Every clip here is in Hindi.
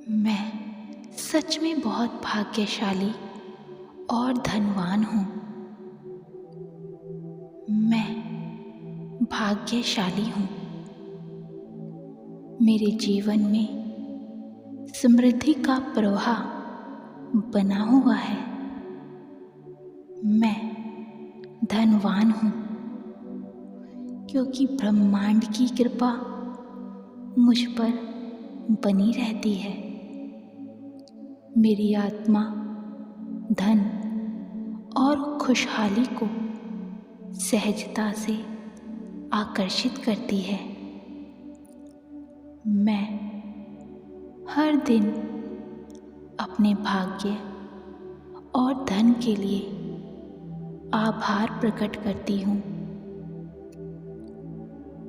मैं सच में बहुत भाग्यशाली और धनवान हूँ। मैं भाग्यशाली हूँ। मेरे जीवन में समृद्धि का प्रवाह बना हुआ है। मैं धनवान हूँ क्योंकि ब्रह्मांड की कृपा मुझ पर बनी रहती है। मेरी आत्मा धन और खुशहाली को सहजता से आकर्षित करती है। मैं हर दिन अपने भाग्य और धन के लिए आभार प्रकट करती हूँ।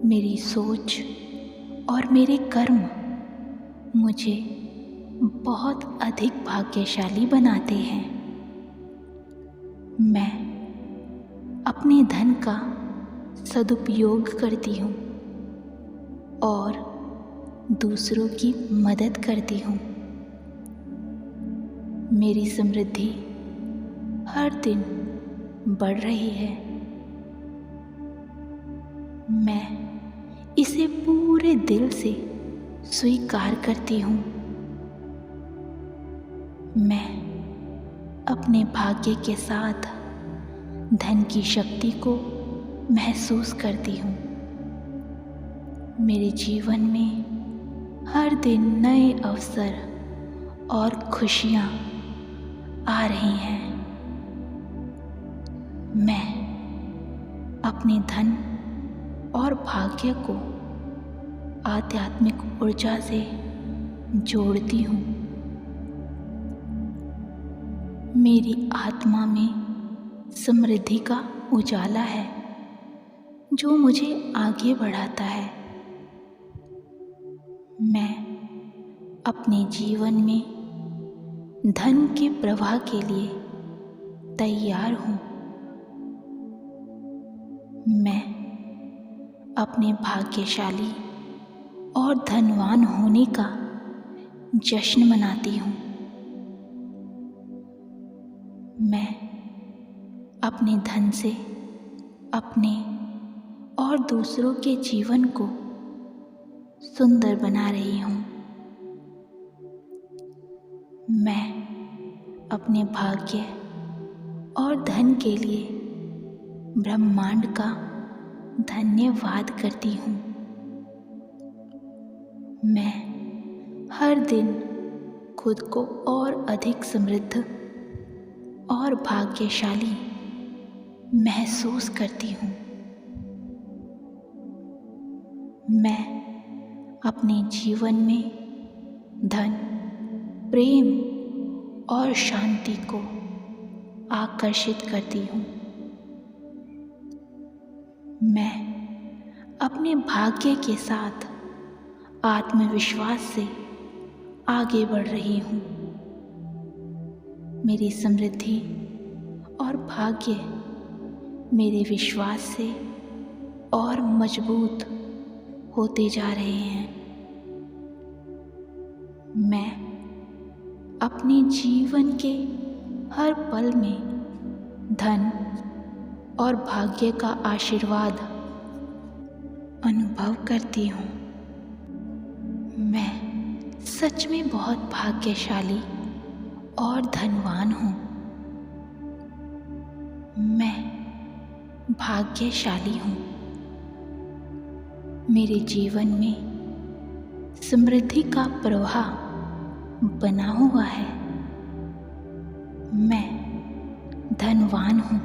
मेरी सोच और मेरे कर्म मुझे बहुत अधिक भाग्यशाली बनाते हैं। मैं अपने धन का सदुपयोग करती हूँ और दूसरों की मदद करती हूँ। मेरी समृद्धि हर दिन बढ़ रही है। मैं इसे पूरे दिल से स्वीकार करती हूँ। मैं अपने भाग्य के साथ धन की शक्ति को महसूस करती हूँ। मेरे जीवन में हर दिन नए अवसर और खुशियाँ आ रही हैं। मैं अपने धन और भाग्य को आध्यात्मिक ऊर्जा से जोड़ती हूँ। मेरी आत्मा में समृद्धि का उजाला है जो मुझे आगे बढ़ाता है। मैं अपने जीवन में धन के प्रवाह के लिए तैयार हूँ। मैं अपने भाग्यशाली और धनवान होने का जश्न मनाती हूँ। मैं अपने धन से अपने और दूसरों के जीवन को सुंदर बना रही हूँ। मैं अपने भाग्य और धन के लिए ब्रह्मांड का धन्यवाद करती हूँ। मैं हर दिन खुद को और अधिक समृद्ध और भाग्यशाली महसूस करती हूँ। मैं अपने जीवन में धन, प्रेम और शांति को आकर्षित करती हूँ। मैं अपने भाग्य के साथ आत्मविश्वास से आगे बढ़ रही हूँ। मेरी समृद्धि और भाग्य मेरे विश्वास से और मजबूत होते जा रहे हैं। मैं अपने जीवन के हर पल में धन और भाग्य का आशीर्वाद अनुभव करती हूँ। मैं सच में बहुत भाग्यशाली और धनवान हूँ। मैं भाग्यशाली हूँ। मेरे जीवन में समृद्धि का प्रवाह बना हुआ है। मैं धनवान हूँ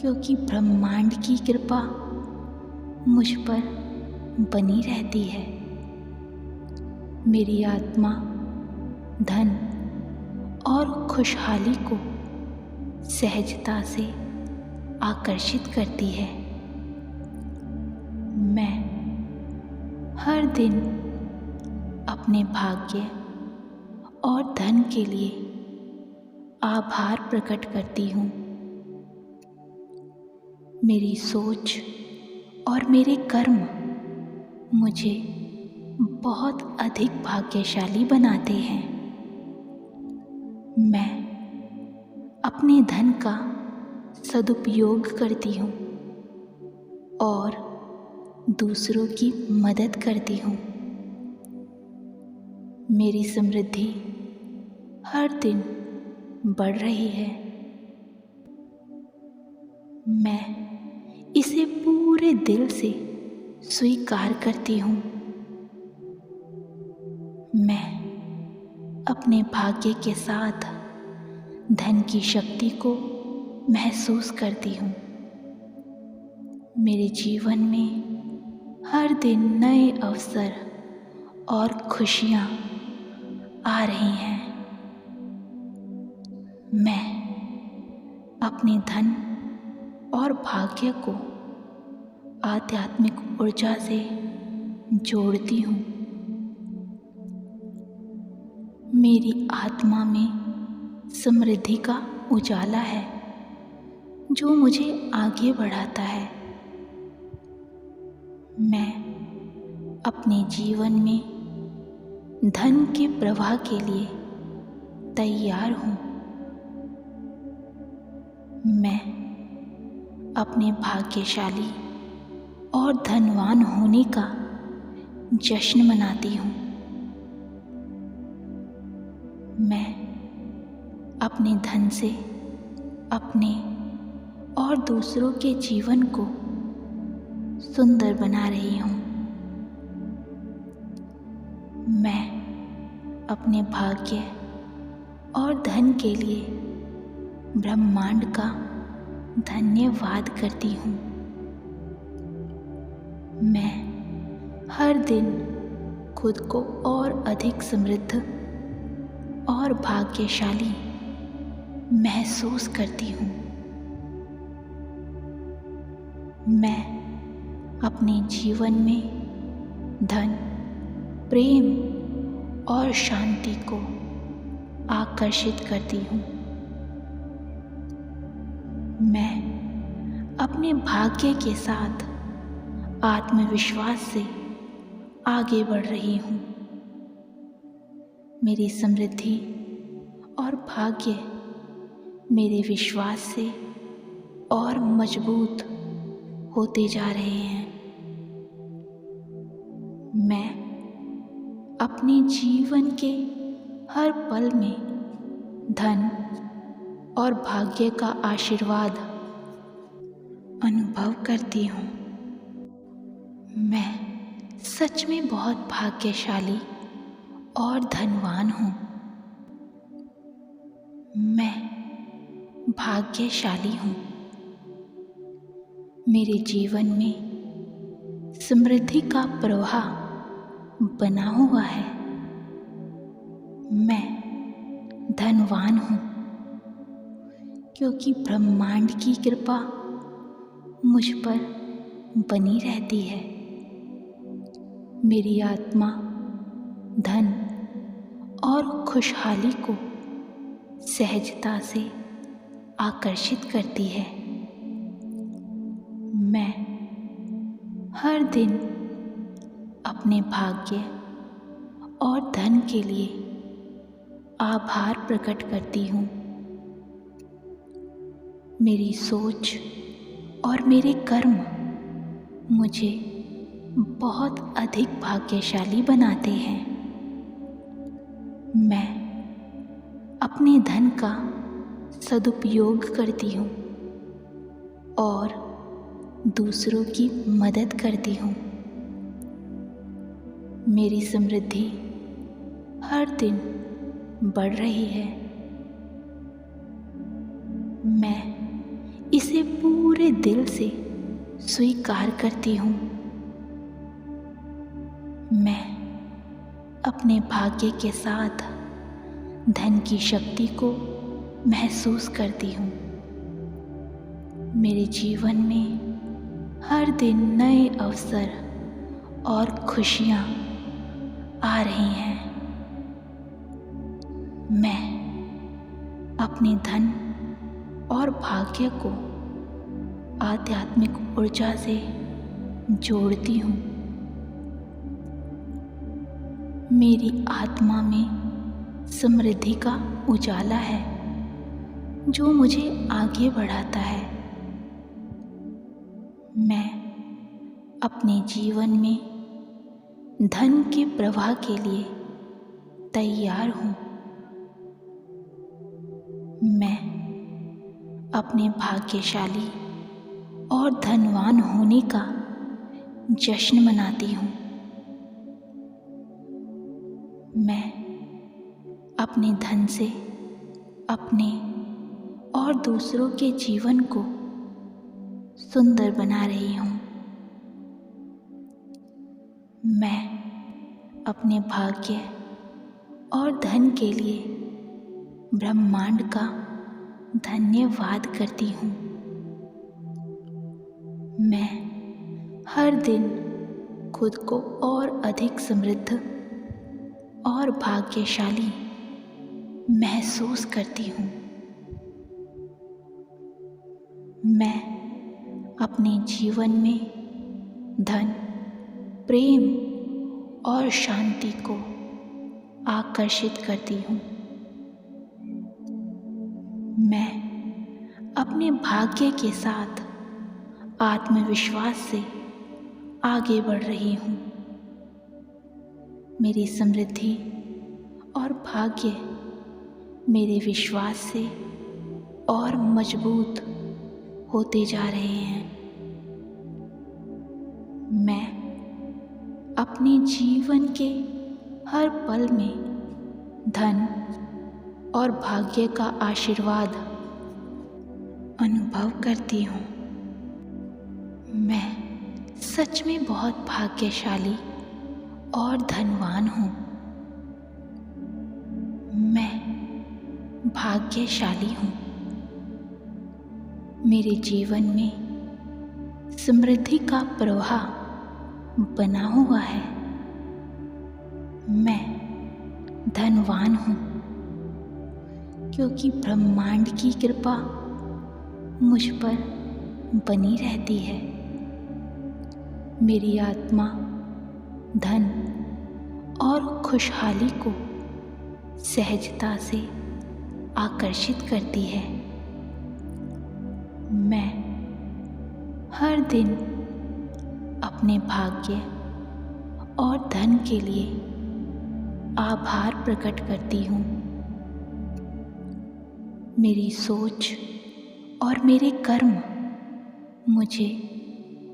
क्योंकि ब्रह्मांड की कृपा मुझ पर बनी रहती है। मेरी आत्मा धन और खुशहाली को सहजता से आकर्षित करती है। मैं हर दिन अपने भाग्य और धन के लिए आभार प्रकट करती हूँ। मेरी सोच और मेरे कर्म मुझे बहुत अधिक भाग्यशाली बनाते हैं। मैं अपने धन का सदुपयोग करती हूँ और दूसरों की मदद करती हूँ। मेरी समृद्धि हर दिन बढ़ रही है। मैं इसे पूरे दिल से स्वीकार करती हूँ। मैं अपने भाग्य के साथ धन की शक्ति को महसूस करती हूँ। मेरे जीवन में हर दिन नए अवसर और खुशियाँ आ रही हैं। मैं अपने धन और भाग्य को आध्यात्मिक ऊर्जा से जोड़ती हूँ। मेरी आत्मा में समृद्धि का उजाला है जो मुझे आगे बढ़ाता है। मैं अपने जीवन में धन के प्रवाह के लिए तैयार हूँ। मैं अपने भाग्यशाली और धनवान होने का जश्न मनाती हूँ। मैं अपने धन से अपने और दूसरों के जीवन को सुंदर बना रही हूँ। मैं अपने भाग्य और धन के लिए ब्रह्मांड का धन्यवाद करती हूँ। मैं हर दिन खुद को और अधिक समृद्ध और भाग्यशाली महसूस करती हूँ। मैं अपने जीवन में धन, प्रेम और शांति को आकर्षित करती हूँ। मैं अपने भाग्य के साथ आत्मविश्वास से आगे बढ़ रही हूँ। मेरी समृद्धि और भाग्य मेरे विश्वास से और मजबूत होते जा रहे हैं। मैं अपने जीवन के हर पल में धन और भाग्य का आशीर्वाद अनुभव करती हूँ। मैं सच में बहुत भाग्यशाली और धनवान हूँ। मैं भाग्यशाली हूँ। मेरे जीवन में समृद्धि का प्रवाह बना हुआ है। मैं धनवान हूँ क्योंकि ब्रह्मांड की कृपा मुझ पर बनी रहती है। मेरी आत्मा धन और खुशहाली को सहजता से आकर्षित करती है। मैं हर दिन अपने भाग्य और धन के लिए आभार प्रकट करती हूँ। मेरी सोच और मेरे कर्म मुझे बहुत अधिक भाग्यशाली बनाते हैं। मैं अपने धन का सदुपयोग करती हूँ और दूसरों की मदद करती हूँ। मेरी समृद्धि हर दिन बढ़ रही है। मैं इसे पूरे दिल से स्वीकार करती हूँ। मैं अपने भाग्य के साथ धन की शक्ति को महसूस करती हूँ। मेरे जीवन में हर दिन नए अवसर और खुशियाँ आ रही हैं। मैं अपने धन और भाग्य को आध्यात्मिक ऊर्जा से जोड़ती हूँ। मेरी आत्मा में समृद्धि का उजाला है जो मुझे आगे बढ़ाता है। मैं अपने जीवन में धन के प्रवाह के लिए तैयार हूँ। मैं अपने भाग्यशाली और धनवान होने का जश्न मनाती हूँ। मैं अपने धन से अपने और दूसरों के जीवन को सुंदर बना रही हूँ। मैं अपने भाग्य और धन के लिए ब्रह्मांड का धन्यवाद करती हूँ। मैं हर दिन खुद को और अधिक समृद्ध और भाग्यशाली महसूस करती हूँ। मैं अपने जीवन में धन, प्रेम और शांति को आकर्षित करती हूँ। मैं अपने भाग्य के साथ आत्मविश्वास से आगे बढ़ रही हूँ। मेरी समृद्धि और भाग्य मेरे विश्वास से और मजबूत होते जा रहे हैं। मैं अपने जीवन के हर पल में धन और भाग्य का आशीर्वाद अनुभव करती हूँ। मैं सच में बहुत भाग्यशाली और धनवान हूँ। मैं भाग्यशाली हूँ। मेरे जीवन में समृद्धि का प्रवाह बना हुआ है। मैं धनवान हूँ क्योंकि ब्रह्मांड की कृपा मुझ पर बनी रहती है। मेरी आत्मा धन और खुशहाली को सहजता से आकर्षित करती है। मैं हर दिन अपने भाग्य और धन के लिए आभार प्रकट करती हूँ। मेरी सोच और मेरे कर्म मुझे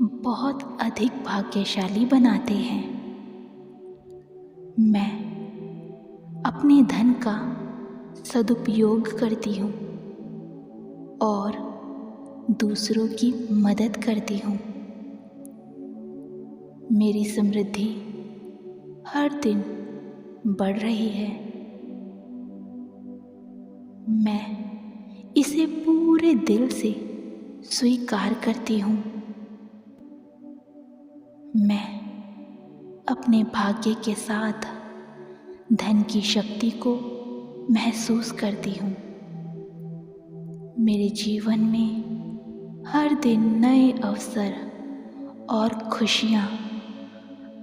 बहुत अधिक भाग्यशाली बनाते हैं। मैं अपने धन का सदुपयोग करती हूँ और दूसरों की मदद करती हूँ। मेरी समृद्धि हर दिन बढ़ रही है। मैं इसे पूरे दिल से स्वीकार करती हूँ। मैं अपने भाग्य के साथ धन की शक्ति को महसूस करती हूँ। मेरे जीवन में हर दिन नए अवसर और खुशियाँ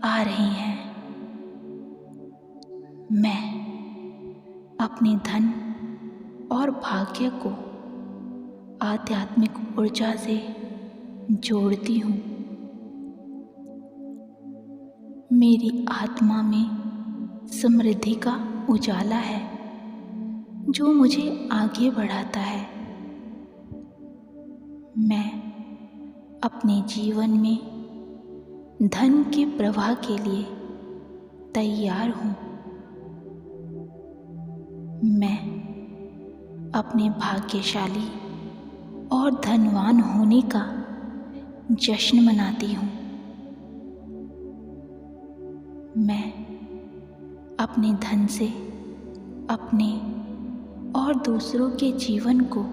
आ रही हैं। मैं अपने धन और भाग्य को आध्यात्मिक ऊर्जा से जोड़ती हूँ। मेरी आत्मा में समृद्धि का उजाला है जो मुझे आगे बढ़ाता है। मैं अपने जीवन में धन के प्रवाह के लिए तैयार हूँ। मैं अपने भाग्यशाली और धनवान होने का जश्न मनाती हूँ। मैं अपने धन से अपने और दूसरों के जीवन को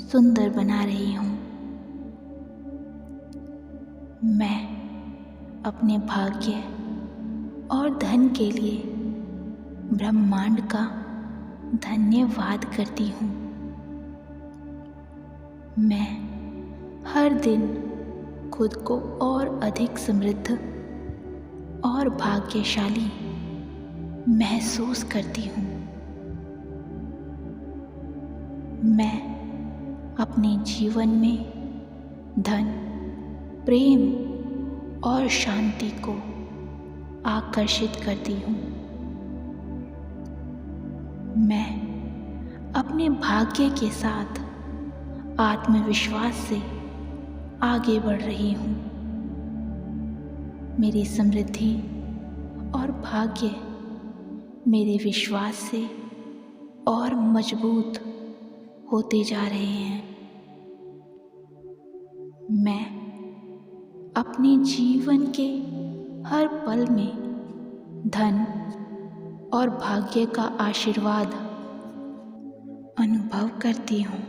सुंदर बना रही हूँ। मैं अपने भाग्य और धन के लिए ब्रह्मांड का धन्यवाद करती हूँ। मैं हर दिन खुद को और अधिक समृद्ध और भाग्यशाली महसूस करती हूँ। मैं अपने जीवन में धन, प्रेम और शांति को आकर्षित करती हूँ। मैं अपने भाग्य के साथ आत्मविश्वास से आगे बढ़ रही हूँ। मेरी समृद्धि और भाग्य मेरे विश्वास से और मजबूत होते जा रहे हैं। मैं अपने जीवन के हर पल में धन और भाग्य का आशीर्वाद अनुभव करती हूँ।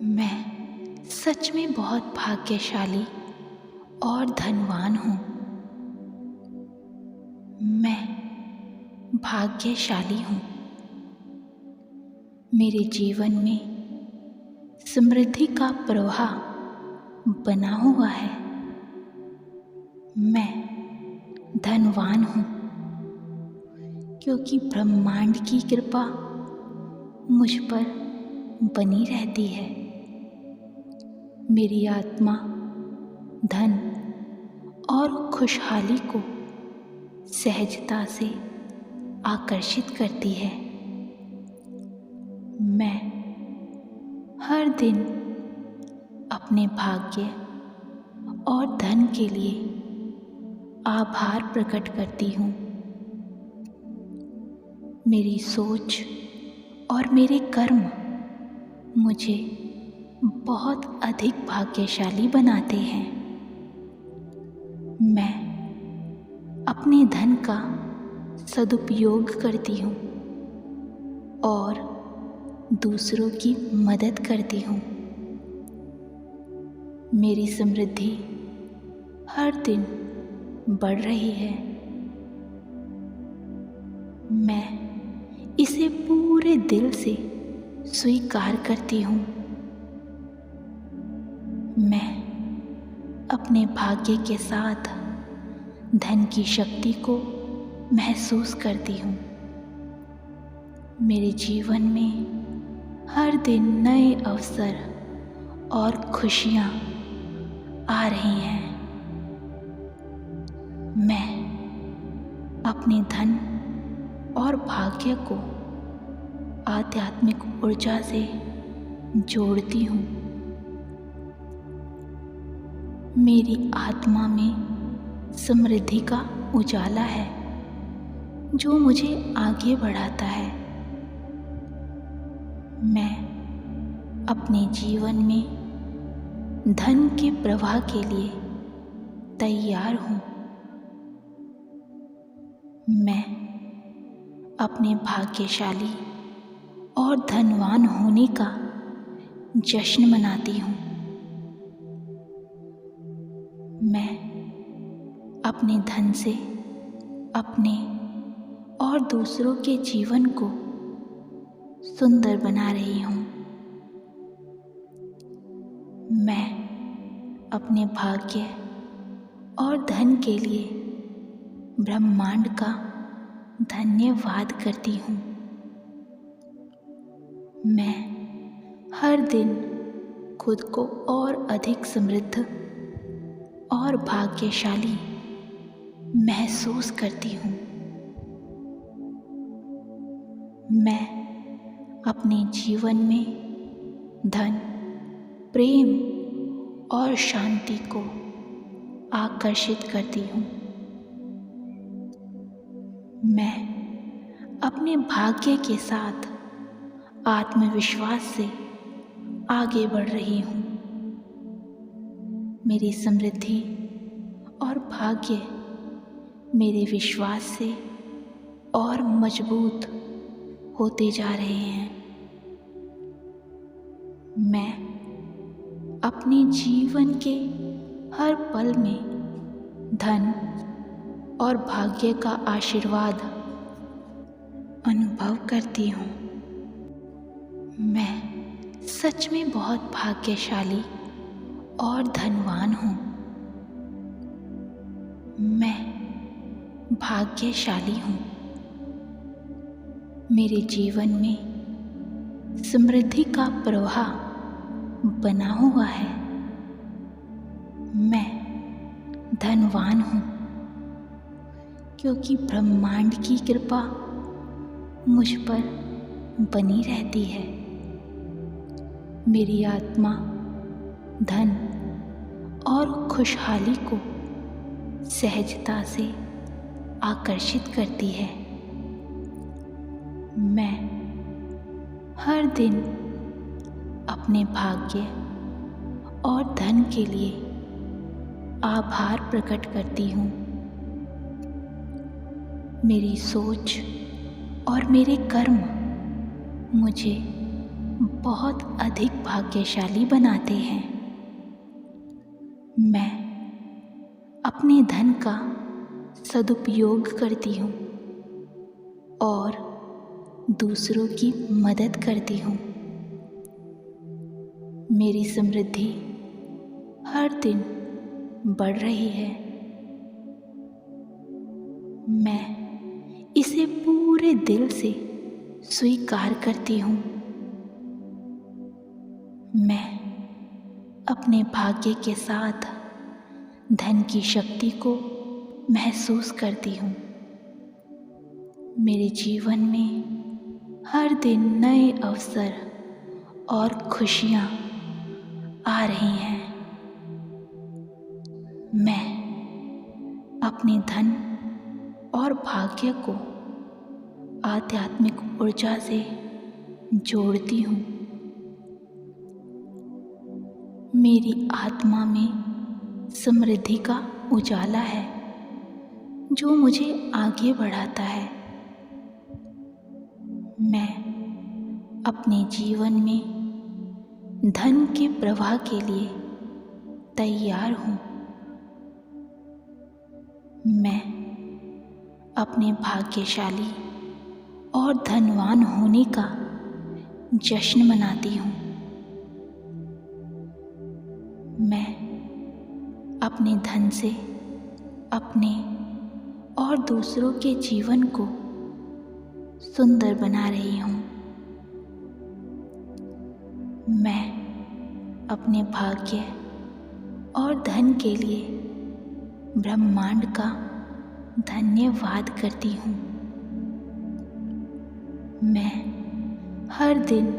मैं सच में बहुत भाग्यशाली और धनवान हूँ। मैं भाग्यशाली हूँ। मेरे जीवन में समृद्धि का प्रवाह बना हुआ है। मैं धनवान हूँ क्योंकि ब्रह्मांड की कृपा मुझ पर बनी रहती है। मेरी आत्मा धन और खुशहाली को सहजता से आकर्षित करती है। मैं हर दिन अपने भाग्य और धन के लिए आभार प्रकट करती हूँ। मेरी सोच और मेरे कर्म मुझे बहुत अधिक भाग्यशाली बनाते हैं। मैं अपने धन का सदुपयोग करती हूँ और दूसरों की मदद करती हूँ। मेरी समृद्धि हर दिन बढ़ रही है। मैं इसे पूरे दिल से स्वीकार करती हूँ। मैं अपने भाग्य के साथ धन की शक्ति को महसूस करती हूँ। मेरे जीवन में हर दिन नए अवसर और खुशियाँ आ रही हैं। मैं अपने धन और भाग्य को आध्यात्मिक ऊर्जा से जोड़ती हूँ। मेरी आत्मा में समृद्धि का उजाला है जो मुझे आगे बढ़ाता है। मैं अपने जीवन में धन के प्रवाह के लिए तैयार हूँ। मैं अपने भाग्यशाली और धनवान होने का जश्न मनाती हूँ। मैं अपने धन से अपने और दूसरों के जीवन को सुंदर बना रही हूँ। मैं अपने भाग्य और धन के लिए ब्रह्मांड का धन्यवाद करती हूँ। मैं हर दिन खुद को और अधिक समृद्ध और भाग्यशाली महसूस करती हूँ। मैं अपने जीवन में धन, प्रेम और शांति को आकर्षित करती हूँ। मैं अपने भाग्य के साथ आत्मविश्वास से आगे बढ़ रही हूँ। मेरी समृद्धि और भाग्य मेरे विश्वास से और मजबूत होते जा रहे हैं। मैं अपने जीवन के हर पल में धन और भाग्य का आशीर्वाद अनुभव करती हूँ। मैं सच में बहुत भाग्यशाली और धनवान हूँ। मैं भाग्यशाली हूँ। मेरे जीवन में समृद्धि का प्रवाह बना हुआ है। मैं धनवान हूँ क्योंकि ब्रह्मांड की कृपा मुझ पर बनी रहती है। मेरी आत्मा धन और खुशहाली को सहजता से आकर्षित करती है। मैं हर दिन अपने भाग्य और धन के लिए आभार प्रकट करती हूँ। मेरी सोच और मेरे कर्म मुझे बहुत अधिक भाग्यशाली बनाते हैं। मैं अपने धन का सदुपयोग करती हूँ और दूसरों की मदद करती हूँ। मेरी समृद्धि हर दिन बढ़ रही है। मैं इसे पूरे दिल से स्वीकार करती हूँ। मैं अपने भाग्य के साथ धन की शक्ति को महसूस करती हूँ। मेरे जीवन में हर दिन नए अवसर और खुशियाँ आ रही हैं। मैं अपने धन और भाग्य को आध्यात्मिक ऊर्जा से जोड़ती हूँ। मेरी आत्मा में समृद्धि का उजाला है जो मुझे आगे बढ़ाता है। मैं अपने जीवन में धन के प्रवाह के लिए तैयार हूँ। मैं अपने भाग्यशाली और धनवान होने का जश्न मनाती हूँ। मैं अपने धन से अपने और दूसरों के जीवन को सुंदर बना रही हूँ। मैं अपने भाग्य और धन के लिए ब्रह्मांड का धन्यवाद करती हूँ। मैं हर दिन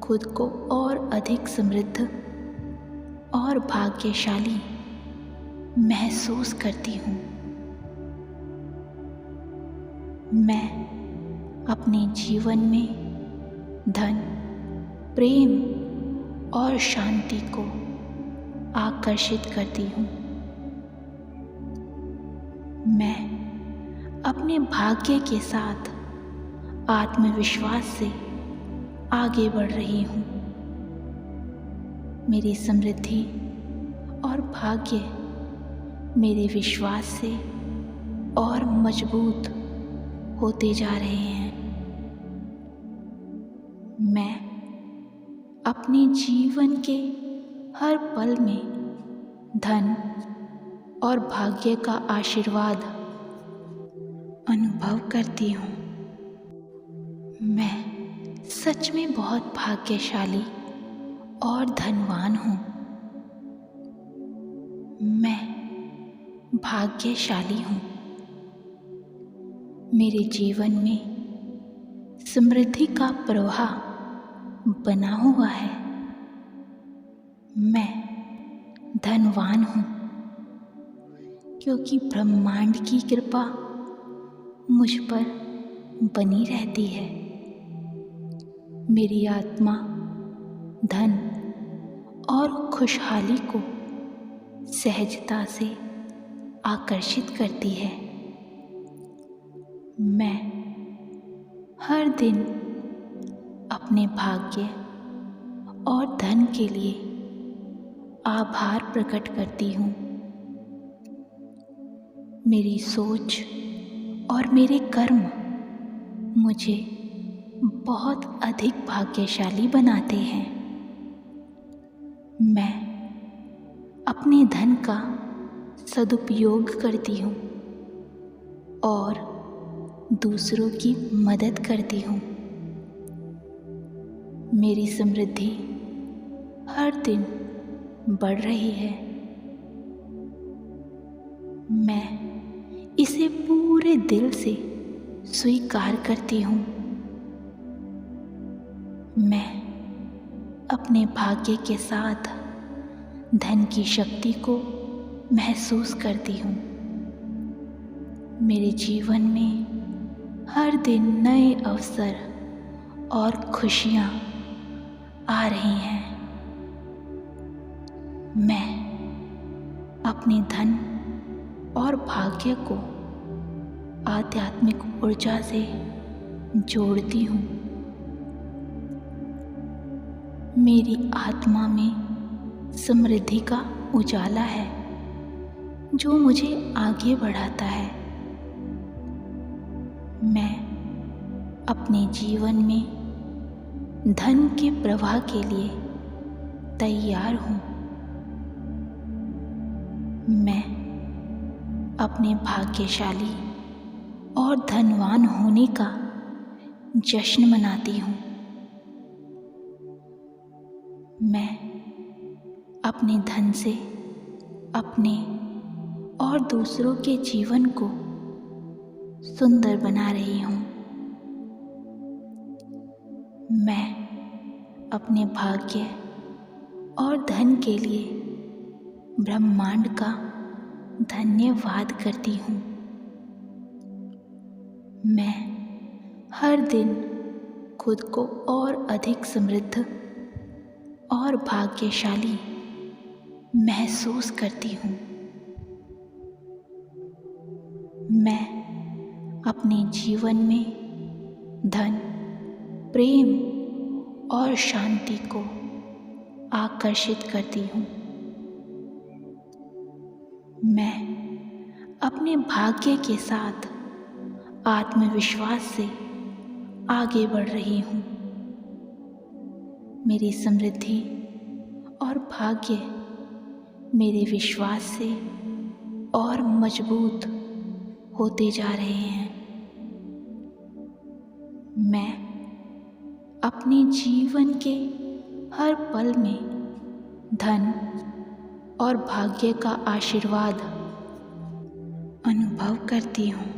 खुद को और अधिक समृद्ध और भाग्यशाली महसूस करती हूँ। मैं अपने जीवन में धन, प्रेम और शांति को आकर्षित करती हूँ। मैं अपने भाग्य के साथ आत्मविश्वास से आगे बढ़ रही हूँ। मेरी समृद्धि और भाग्य मेरे विश्वास से और मजबूत होते जा रहे हैं। मैं अपने जीवन के हर पल में धन और भाग्य का आशीर्वाद अनुभव करती हूँ। मैं सच में बहुत भाग्यशाली और धनवान हूँ। मैं भाग्यशाली हूँ। मेरे जीवन में समृद्धि का प्रवाह बना हुआ है। मैं धनवान हूँ क्योंकि ब्रह्मांड की कृपा मुझ पर बनी रहती है। मेरी आत्मा धन और खुशहाली को सहजता से आकर्षित करती है। मैं हर दिन अपने भाग्य और धन के लिए आभार प्रकट करती हूँ। मेरी सोच और मेरे कर्म मुझे बहुत अधिक भाग्यशाली बनाते हैं। मैं अपने धन का सदुपयोग करती हूँ। और दूसरों की मदद करती हूँ। मेरी समृद्धि हर दिन बढ़ रही है। मैं इसे पूरे दिल से स्वीकार करती हूँ। मैं अपने भाग्य के साथ धन की शक्ति को महसूस करती हूँ। मेरे जीवन में हर दिन नए अवसर और खुशियाँ आ रही हैं। मैं अपने धन और भाग्य को आध्यात्मिक ऊर्जा से जोड़ती हूँ। मेरी आत्मा में समृद्धि का उजाला है जो मुझे आगे बढ़ाता है। मैं अपने जीवन में धन के प्रवाह के लिए तैयार हूँ। मैं अपने भाग्यशाली और धनवान होने का जश्न मनाती हूँ। मैं अपने धन से अपने और दूसरों के जीवन को सुंदर बना रही हूँ। मैं अपने भाग्य और धन के लिए ब्रह्मांड का धन्यवाद करती हूँ। मैं हर दिन खुद को और अधिक समृद्ध और भाग्यशाली महसूस करती हूँ। मैं अपने जीवन में धन, प्रेम और शांति को आकर्षित करती हूँ। मैं अपने भाग्य के साथ आत्मविश्वास से आगे बढ़ रही हूँ। मेरी समृद्धि और भाग्य मेरे विश्वास से और मजबूत होते जा रहे हैं। मैं अपने जीवन के हर पल में धन और भाग्य का आशीर्वाद अनुभव करती हूँ।